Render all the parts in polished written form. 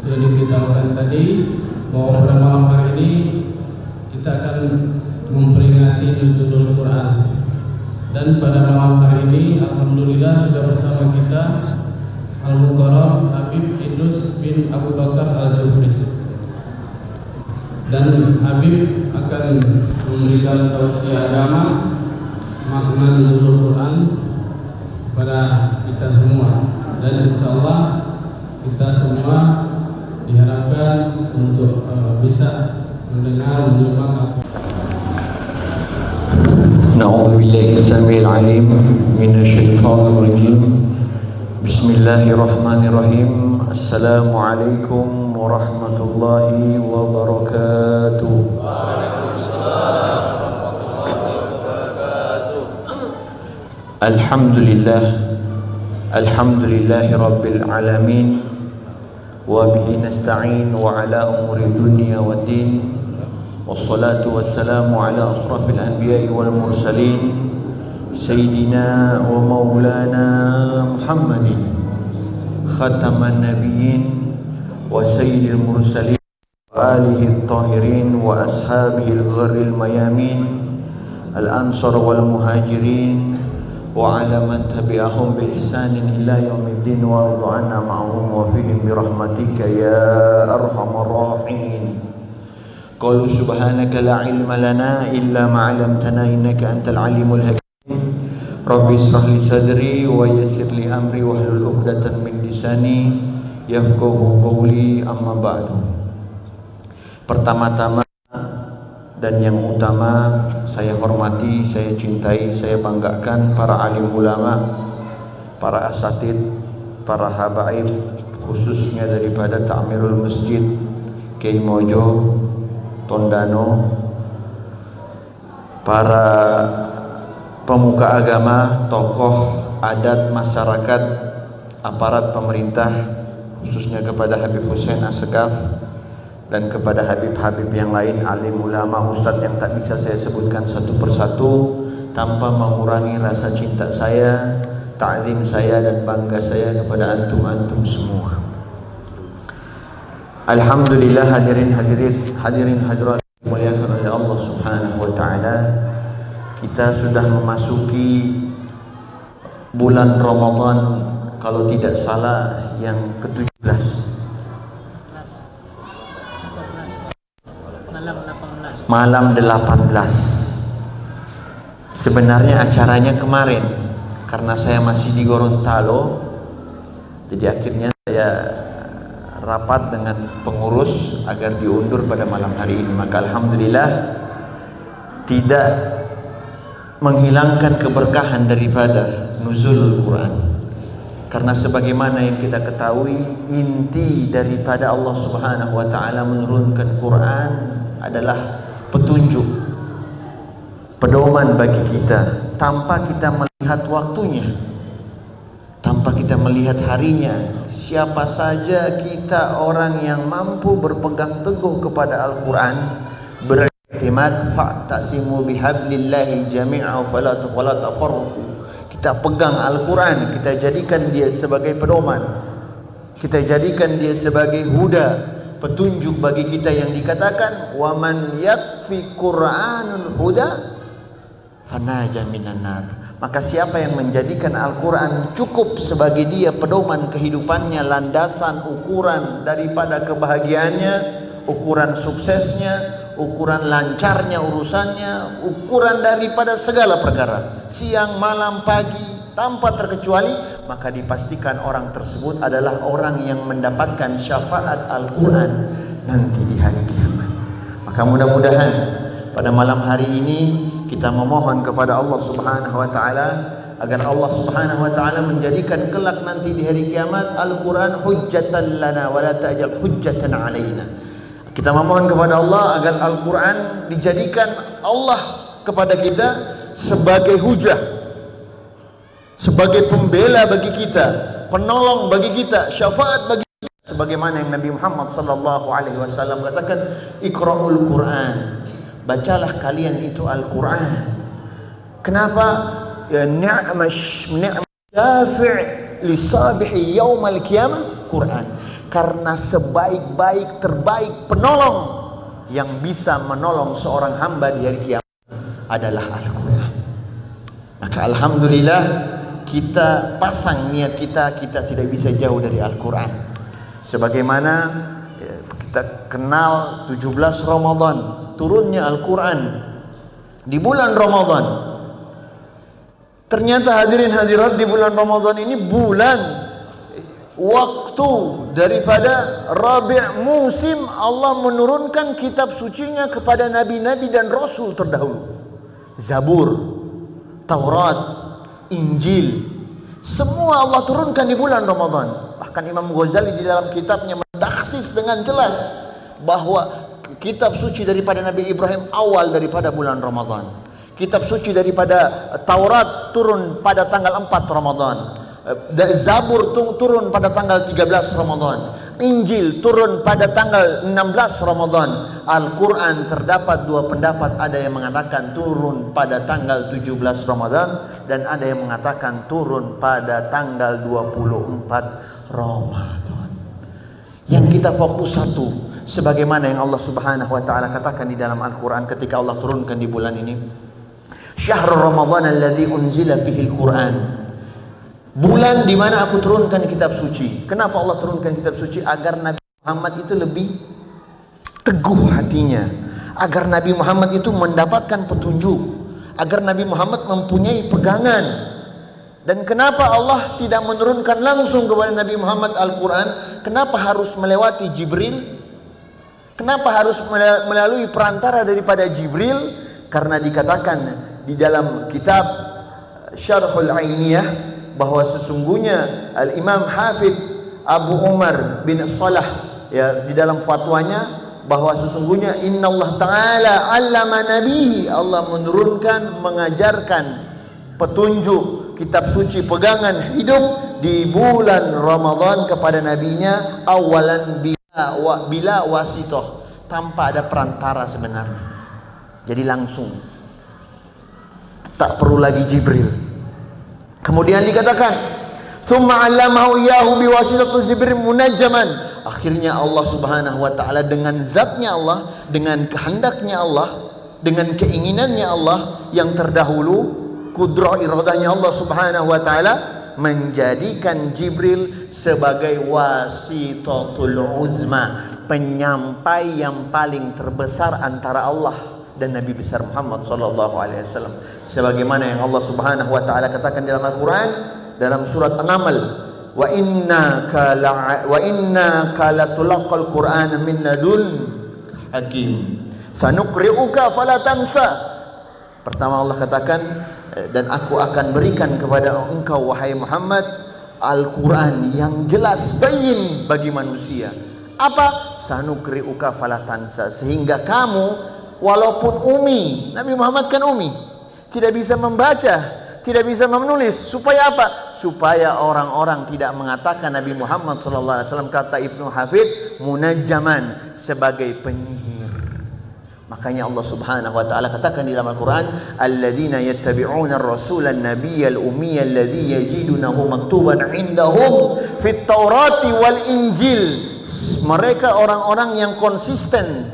sudah diberitahukan tadi bahwa pada malam hari ini kita akan memperingati Nuzulul Quran. Dan pada malam hari ini alhamdulillah sudah bersama kita Al-Mukarram Habib Idrus bin Abu Bakar Al-Jufri. Dan Habib akan memberikan tausiah agama makna Nuzulul Quran kepada kita semua. Dan insyaallah kita semua diharapkan untuk bisa mendengar menyimak. Na'udzu billahi as-sami'il 'alim minasy syaithanir rajim. Bismillahirrahmanirrahim. Assalamualaikum warahmatullahi wabarakatuh. Alhamdulillah. Alhamdulillahi rabbil alamin. Wa bihi nasta'in wa ala umuri dunya waddin. Wassalatu wassalamu ala asrafil anbiya'i wal mursalin Sayyidina wa maulana Muhammadin khataman nabiyyin wa sayyidil mursalin wa alihi at-tahirin wa ashabihi al-gharril mayamin al-ansar wal muhajirin wa ala man tabi'ahum bi ihsanin ila yaumiddin wa radha'na ma'hum wa fihim bi rahmatika ya arhamar rahimin. Qalu subhanaka la ilma lana illa ma 'allamtana innaka antal alimul hakim. Rabbi ishrah li sadri wa yassir li amri wahlul 'uqdatam min lisani yafqahu qawli, amma ba'du. Pertama-tama dan yang utama saya hormati, saya cintai, saya banggakan para alim ulama, para asatid, para habaib, khususnya daripada Ta'mirul Masjid Kiai Mojo Tondano, para pemuka agama, tokoh adat masyarakat, aparat pemerintah, khususnya kepada Habib Hussein Assegaf dan kepada Habib-habib yang lain, alim ulama, ustadz yang tak bisa saya sebutkan satu persatu tanpa mengurangi rasa cinta saya, ta'zim saya dan bangga saya kepada antum-antum semua. Alhamdulillah, hadirin hadirat dimuliakan oleh Allah Subhanahu wa taala. Kita sudah memasuki bulan Ramadan, kalau tidak salah yang ke-17. Malam 18. Sebenarnya acaranya kemarin, karena saya masih di Gorontalo, jadi akhirnya saya rapat dengan pengurus agar diundur pada malam hari ini. Maka alhamdulillah tidak menghilangkan keberkahan daripada nuzulul Quran. Karena sebagaimana yang kita ketahui, inti daripada Allah Subhanahu wa taala menurunkan Quran adalah petunjuk, pedoman bagi kita, tanpa kita melihat waktunya, tanpa kita melihat harinya. Siapa saja kita orang yang mampu berpegang teguh kepada Al-Quran, beriktimat fa'tasimu bihablillahi jami'a fala tafarraqu. Kita pegang Al-Quran, kita jadikan dia sebagai pedoman, kita jadikan dia sebagai huda, petunjuk bagi kita, yang dikatakan wa man yakfi Qur'anul huda fanaja minan nar. Maka siapa yang menjadikan Al-Quran cukup sebagai dia pedoman kehidupannya, landasan, ukuran daripada kebahagiaannya, ukuran suksesnya, ukuran lancarnya urusannya, ukuran daripada segala perkara, siang, malam, pagi, tanpa terkecuali, maka dipastikan orang tersebut adalah orang yang mendapatkan syafaat Al-Quran nanti di hari kiamat. Maka mudah-mudahan pada malam hari ini kita memohon kepada Allah Subhanahu wa taala agar Allah Subhanahu wa taala menjadikan kelak nanti di hari kiamat Al-Quran hujjatan lana wa la ta'jal hujjatan alaina. Kita memohon kepada Allah agar Al-Quran dijadikan Allah kepada kita sebagai hujah, sebagai pembela bagi kita, penolong bagi kita, syafaat bagi kita. Sebagaimana yang Nabi Muhammad sallallahu alaihi wasallam katakan, Iqra'ul Quran, bacalah kalian itu Al-Quran. Kenapa? Ya ni'ma syafi' li sabihi yaumal qiyamah Quran. karena sebaik-baik terbaik penolong yang bisa menolong seorang hamba di hari kiamat adalah Al-Quran. Maka alhamdulillah kita pasang niat kita tidak bisa jauh dari Al-Quran. Sebagaimana kita kenal 17 Ramadan, turunnya Al-Quran di bulan Ramadan. Ternyata hadirin hadirat, di bulan Ramadan ini bulan waktu daripada Rabi' musim Allah menurunkan kitab sucinya kepada nabi-nabi dan rasul terdahulu. Zabur, Taurat, Injil, semua Allah turunkan di bulan Ramadan. Bahkan Imam Ghazali di dalam kitabnya mentaksis dengan jelas bahwa kitab suci daripada Nabi Ibrahim awal daripada bulan Ramadan. Kitab suci daripada Taurat turun pada tanggal 4 Ramadan. Zabur turun pada tanggal 13 Ramadan. Injil turun pada tanggal 16 Ramadan. Al-Quran terdapat dua pendapat, ada yang mengatakan turun pada tanggal 17 Ramadan dan ada yang mengatakan turun pada tanggal 24 Ramadan. Yang kita fokus satu, sebagaimana yang Allah Subhanahu wa taala katakan di dalam Al-Quran ketika Allah turunkan di bulan ini, Syahrul Ramadan alladzi unzila fihi al-Quran. Bulan di mana aku turunkan kitab suci. Kenapa Allah turunkan kitab suci? Agar Nabi Muhammad itu lebih teguh hatinya, agar Nabi Muhammad itu mendapatkan petunjuk, agar Nabi Muhammad mempunyai pegangan. Dan kenapa Allah tidak menurunkan langsung kepada Nabi Muhammad Al-Quran? Kenapa harus melewati Jibril? Kenapa harus melalui perantara daripada Jibril? Karena dikatakan di dalam kitab Syarhul Ainiyah bahwa sesungguhnya Al-Imam Hafidh Abu Umar bin Salah ya di dalam fatwanya bahwa sesungguhnya Innallah Ta'ala 'allama nabihi, Allah menurunkan, mengajarkan petunjuk kitab suci, pegangan hidup di bulan Ramadan kepada nabinya awalan bila wasitoh, tanpa ada perantara sebenarnya. Jadi langsung, tak perlu lagi Jibril. Kemudian dikatakan tsumma 'allamahu iyyahu biwasitati Jibril munajjaman. Akhirnya Allah Subhanahu wa taala dengan zatnya Allah, dengan kehendaknya Allah, dengan keinginannya Allah yang terdahulu, kudrah iradahnya Allah Subhanahu wa taala, menjadikan Jibril sebagai wasitatul uzma, penyampai yang paling terbesar antara Allah dan Nabi besar Muhammad sallallahu alaihi wasallam. Sebagaimana yang Allah Subhanahu wa taala katakan dalam Al-Qur'an dalam surat An-Naml, wa innaka latulqal Qur'ana min ladun hakim sanuqri'uka fala tansa. Pertama Allah katakan, dan aku akan berikan kepada engkau wahai Muhammad Al-Quran yang jelas bayin bagi manusia. Apa? Sanuqri'uka fala tansa, sehingga kamu walaupun umi, Nabi Muhammad kan umi, tidak bisa membaca, tidak bisa menulis, supaya apa? Supaya orang-orang tidak mengatakan Nabi Muhammad SAW, kata Ibnu Hafidh, munajjaman, sebagai penyihir. Makanya Allah Subhanahu wa taala katakan di dalam Al-Qur'an, alladzina yattabi'una ar-rasula an-nabiyyal ummiyya alladzi yajidunahu maktuban 'indahum fit Taurati wal Injil. Mereka orang-orang yang konsisten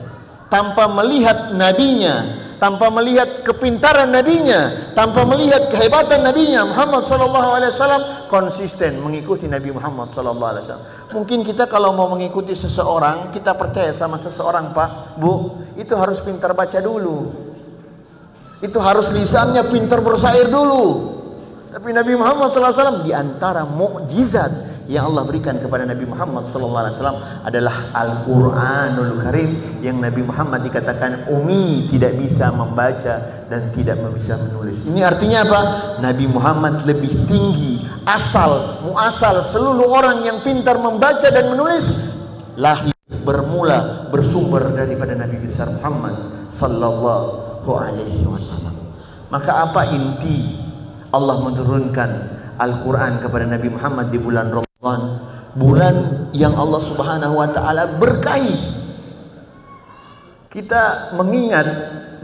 tanpa melihat nabinya, tanpa melihat kepintaran nabinya, tanpa melihat kehebatan nabinya Muhammad sallallahu alaihi wasallam, konsisten mengikuti Nabi Muhammad sallallahu alaihi wasallam. Mungkin kita kalau mau mengikuti seseorang, kita percaya sama seseorang, Pak, Bu, itu harus pintar baca dulu. Itu harus lisannya pintar bersair dulu. Tapi Nabi Muhammad sallallahu alaihi wasallam, di antara mukjizat yang Allah berikan kepada Nabi Muhammad SAW adalah Al-Quranul Karim, yang Nabi Muhammad dikatakan umi, tidak bisa membaca dan tidak bisa menulis. Ini artinya apa? Nabi Muhammad lebih tinggi muasal seluruh orang yang pintar membaca dan menulis lahir, bermula, bersumber daripada Nabi besar Muhammad Sallallahu Alaihi Wasallam. Maka apa inti Allah menurunkan Al-Quran kepada Nabi Muhammad di bulan Ramadan, bulan yang Allah Subhanahu wa taala berkahi. Kita mengingat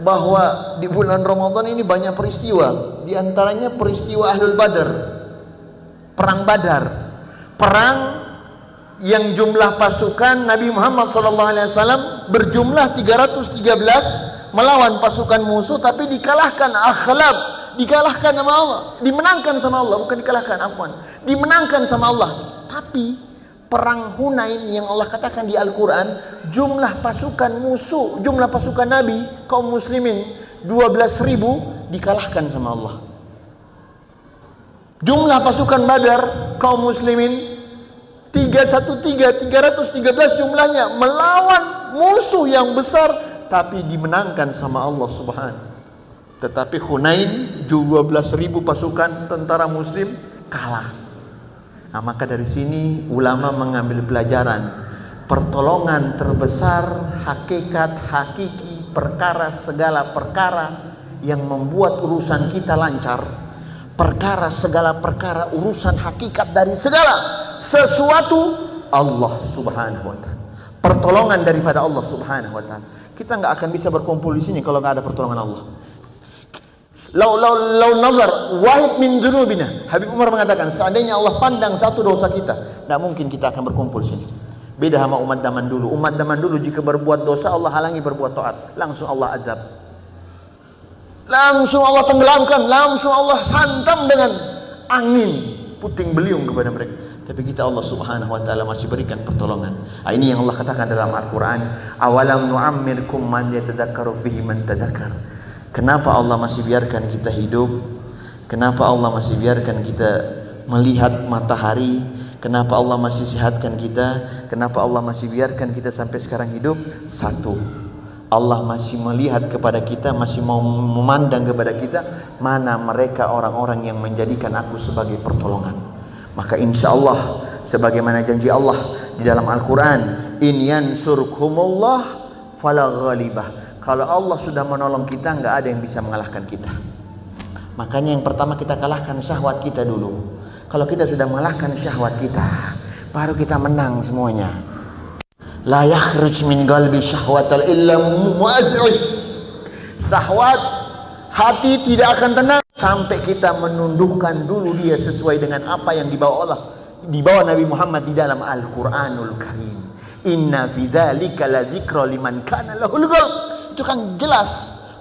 bahwa di bulan Ramadan ini banyak peristiwa, di antaranya peristiwa Ahlul Badar, perang Badar, perang yang jumlah pasukan Nabi Muhammad SAW berjumlah 313 melawan pasukan musuh, tapi dikalahkan Akhlab, dikalahkan sama Allah, dimenangkan sama Allah, bukan dikalahkan, afwan, dimenangkan sama Allah. Tapi perang Hunain yang Allah katakan di Al-Quran, jumlah pasukan musuh, jumlah pasukan Nabi kaum muslimin 12.000 dikalahkan sama Allah. Jumlah pasukan Badar kaum muslimin 313 jumlahnya melawan musuh yang besar, tapi dimenangkan sama Allah Subhanahu. Tetapi Hunain 12.000 pasukan tentara muslim kalah. Nah, maka dari sini ulama mengambil pelajaran, pertolongan terbesar, hakikat, hakiki, perkara, segala perkara yang membuat urusan kita lancar, perkara, segala perkara, urusan hakikat dari segala sesuatu, Allah Subhanahu wa ta'ala, pertolongan daripada Allah Subhanahu wa ta'ala. Kita nggak akan bisa berkumpul di sini kalau nggak ada pertolongan Allah. Lau nazar wahid min dzunubina, Habib Umar mengatakan, seandainya Allah pandang satu dosa kita, tidak mungkin kita akan berkumpul sini. Beda sama umat zaman dulu. Umat zaman dulu jika berbuat dosa, Allah halangi berbuat taat, langsung Allah azab, langsung Allah tenggelamkan, langsung Allah hantam dengan angin puting beliung kepada mereka. Tapi kita Allah Subhanahu wa ta'ala masih berikan pertolongan. Ini yang Allah katakan dalam Al-Quran, awalam nu'ammirkum man yatadakkaru fihi man tadakkar. Kenapa Allah masih biarkan kita hidup? Kenapa Allah masih biarkan kita melihat matahari? Kenapa Allah masih sehatkan kita? Kenapa Allah masih biarkan kita sampai sekarang hidup? Satu, Allah masih melihat kepada kita, masih mau memandang kepada kita, mana mereka orang-orang yang menjadikan aku sebagai pertolongan. Maka insya Allah, sebagaimana janji Allah di dalam Al-Quran, in yansurkumullah fala ghalibah. Kalau Allah sudah menolong kita, nggak ada yang bisa mengalahkan kita. Makanya yang pertama kita kalahkan syahwat kita dulu. Kalau kita sudah mengalahkan syahwat kita, baru kita menang semuanya. La yakhruj min qalbi syahwatal illa mu'azziz. Syahwat hati tidak akan tenang sampai kita menundukkan dulu dia sesuai dengan apa yang dibawa Allah, dibawa Nabi Muhammad di dalam Al-Quranul Karim. Inna fi dzalika ladzikra liman kana lahul qalb. Itu kan jelas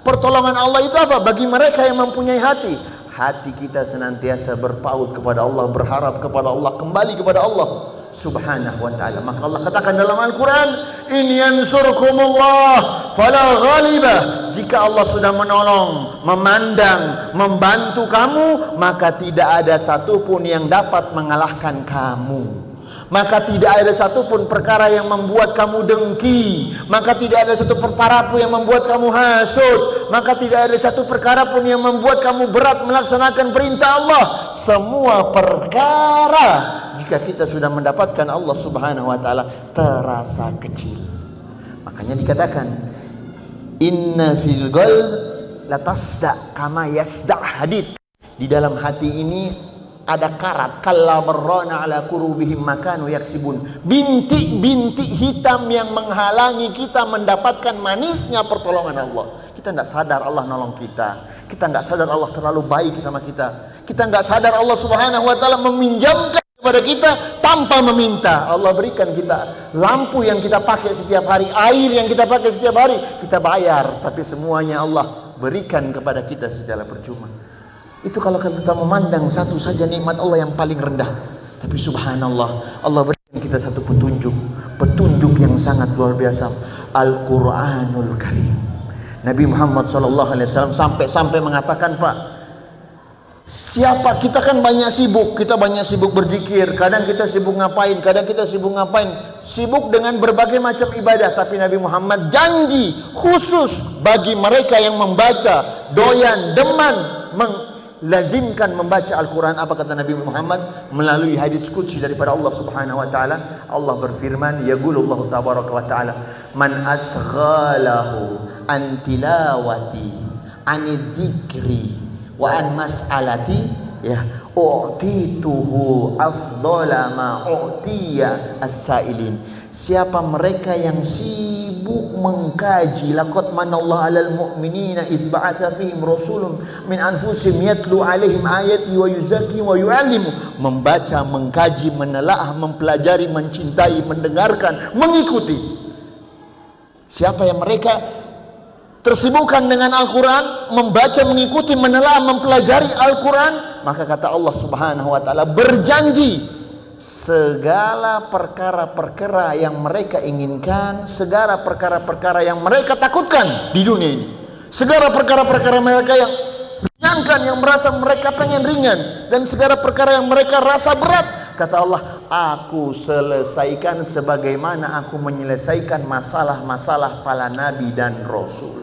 pertolongan Allah itu apa? Bagi mereka yang mempunyai hati. Hati kita senantiasa berpaut kepada Allah, berharap kepada Allah, kembali kepada Allah Subhanahu wa ta'ala. Maka Allah katakan dalam Al-Quran, in yansurkumullah fala ghalibah. Jika Allah sudah menolong, memandang, membantu kamu, maka tidak ada satupun yang dapat mengalahkan kamu. Maka tidak ada satupun perkara yang membuat kamu dengki, maka tidak ada satu perkara pun yang membuat kamu hasud, maka tidak ada satu perkara pun yang membuat kamu berat melaksanakan perintah Allah. Semua perkara jika kita sudah mendapatkan Allah Subhanahu wa ta'ala terasa kecil. Makanya dikatakan, inna fil qalb latasda kama yasda hadid. Di dalam hati ini ada karat, kalla barrana ala qurubihim makanu yaksibun. Bintik-bintik hitam yang menghalangi kita mendapatkan manisnya pertolongan Allah. Kita tidak sadar Allah nolong kita. Kita tidak sadar Allah terlalu baik sama kita. Kita tidak sadar Allah Subhanahu wa ta'ala meminjamkan kepada kita tanpa meminta. Allah berikan kita lampu yang kita pakai setiap hari, air yang kita pakai setiap hari, kita bayar, tapi semuanya Allah berikan kepada kita secara percuma. Itu kalau kita memandang satu saja nikmat Allah yang paling rendah. Tapi subhanallah, Allah berikan kita satu petunjuk yang sangat luar biasa, Al-Quranul Karim. Nabi Muhammad SAW sampai mengatakan, Pak, siapa, kita kan banyak sibuk, kita banyak sibuk berzikir, kadang kita sibuk ngapain, sibuk dengan berbagai macam ibadah. Tapi Nabi Muhammad janji khusus bagi mereka yang membaca, doyan, deman, lazimkan membaca Al-Quran. Apa kata Nabi Muhammad melalui hadis qudsi daripada Allah Subhanahu wa ta'ala? Allah berfirman, yaqulullahu tabaraka wa ta'ala, man asghalahu an tilawati an dzikri wa an mas'alati, ya, u'tituhu afdala ma u'tiya as-sailin. Siapa mereka yang sibuk mengkaji, laqad manallahu 'alal mu'minina id ba'atsa fihim rasulun min anfusihim yatlu 'alaihim ayati wa yuzakki wa yu'allimu, membaca, mengkaji, menelaah, mempelajari, mencintai, mendengarkan, mengikuti. Siapa yang mereka tersibukkan dengan Al-Quran, membaca, mengikuti, menelaah, mempelajari Al-Quran, maka kata Allah Subhanahu wa ta'ala berjanji segala perkara-perkara yang mereka inginkan, segala perkara-perkara yang mereka takutkan di dunia ini, segala perkara-perkara mereka yang ringankan, yang merasa mereka pengen ringan, dan segala perkara yang mereka rasa berat, kata Allah, aku selesaikan sebagaimana aku menyelesaikan masalah-masalah para nabi dan rasul.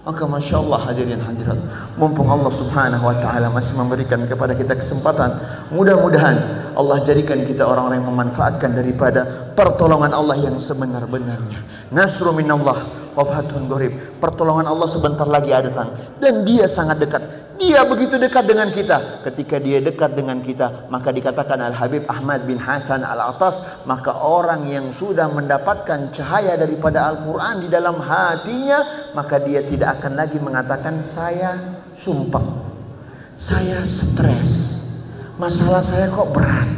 Maka Masya Allah hadirin hadirat, mumpung Allah Subhanahu wa ta'ala masih memberikan kepada kita kesempatan, mudah-mudahan Allah jadikan kita orang-orang yang memanfaatkan daripada pertolongan Allah yang sebenar-benarnya. Nasru minallah wa fathun qarib. Pertolongan Allah sebentar lagi datang, dan dia sangat dekat. Dia begitu dekat dengan kita. Ketika dia dekat dengan kita, maka dikatakan Al-Habib Ahmad bin Hasan Al-Attas, maka orang yang sudah mendapatkan cahaya daripada Al-Quran di dalam hatinya, maka dia tidak akan lagi mengatakan saya sumpah, saya stres, masalah saya kok berat,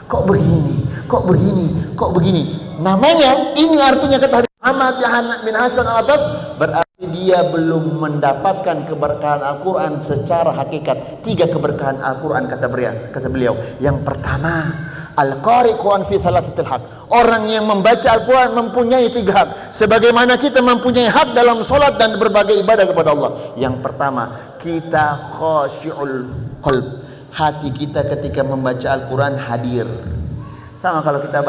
kok begini, kok begini, kok begini. Namanya ini artinya kata Ahmad bin Hasan Al-Attas, berarti dia belum mendapatkan keberkahan Al-Quran secara hakikat. 3 keberkahan Al-Quran kata beliau. Yang pertama, Al-Qari Quran fi thalathatil haq. Orang yang membaca Al-Quran mempunyai 3 hak, sebagaimana kita mempunyai hak dalam solat dan berbagai ibadah kepada Allah. Yang pertama, kita khasyi'ul qalb. Hati kita ketika membaca Al-Quran hadir. Sama kalau kita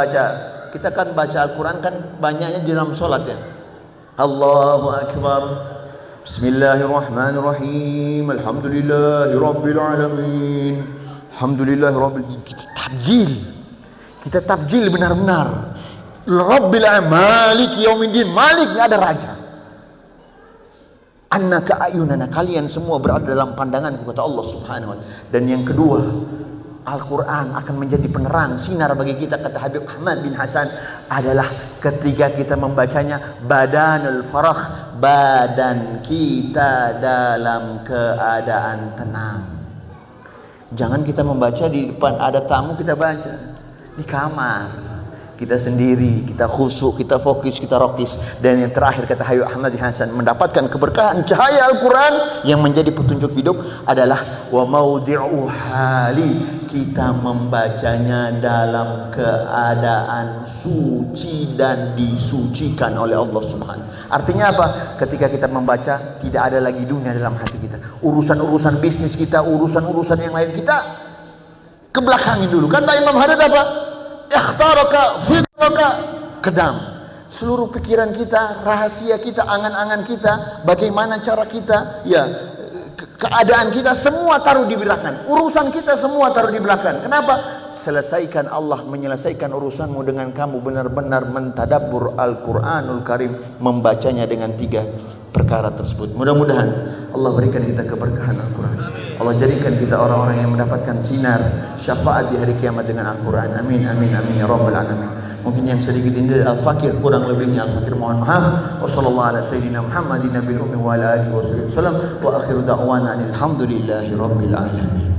kan baca Al-Quran kan banyaknya di dalam solat ya. Allahu Akbar, Bismillahirrahmanirrahim, Alhamdulillahirabbil alamin, Alhamdulillahirabbil. Kita tabjil benar-benar. Rabbil Malik Yaumiddin, Malik, nggak ada raja. Annaka ayunana, kalian semua berada dalam pandanganku, kata Allah Subhanahu wa ta'ala. Dan yang kedua, Al-Quran akan menjadi penerang, sinar bagi kita, kata Habib Ahmad bin Hasan, adalah ketika kita membacanya badanul farah, badan kita dalam keadaan tenang. Jangan kita membaca di depan ada tamu, kita baca di kamar kita sendiri, kita khusyuk, kita fokus, kita rokis. Dan yang terakhir kata Habib Ahmad bin Hasan, mendapatkan keberkahan cahaya Al-Quran yang menjadi petunjuk hidup adalah wa maudhi'u hali, kita membacanya dalam keadaan suci dan disucikan oleh Allah Subhanahu. Artinya apa? Ketika kita membaca, tidak ada lagi dunia dalam hati kita. Urusan-urusan bisnis kita, urusan-urusan yang lain kita kebelakangin dulu. Kata Imam Haddad apa? Ikhtaraka fitraka kedam. Seluruh pikiran kita, rahasia kita, angan-angan kita, bagaimana cara kita, ya keadaan kita, semua taruh di belakang. Urusan kita semua taruh di belakang. Kenapa? Selesaikan Allah menyelesaikan urusanmu dengan kamu benar-benar mentadabbur Al-Quranul Karim, membacanya dengan 3 perkara tersebut. Mudah-mudahan Allah berikan kita keberkahan Al-Quran. Allah jadikan kita orang-orang yang mendapatkan sinar syafaat di hari kiamat dengan Al-Quran. Amin, amin, amin ya Rabbal Alamin. Mungkin yang sedikit ini Al-Fakir, kurang lebihnya Al-Fakir mohon maaf. Wassallallahu ala sayyidina Muhammadin nabiyil ummi wa ala alihi wasallam. Wa akhiru da'wana alhamdulillahi rabbil alamin.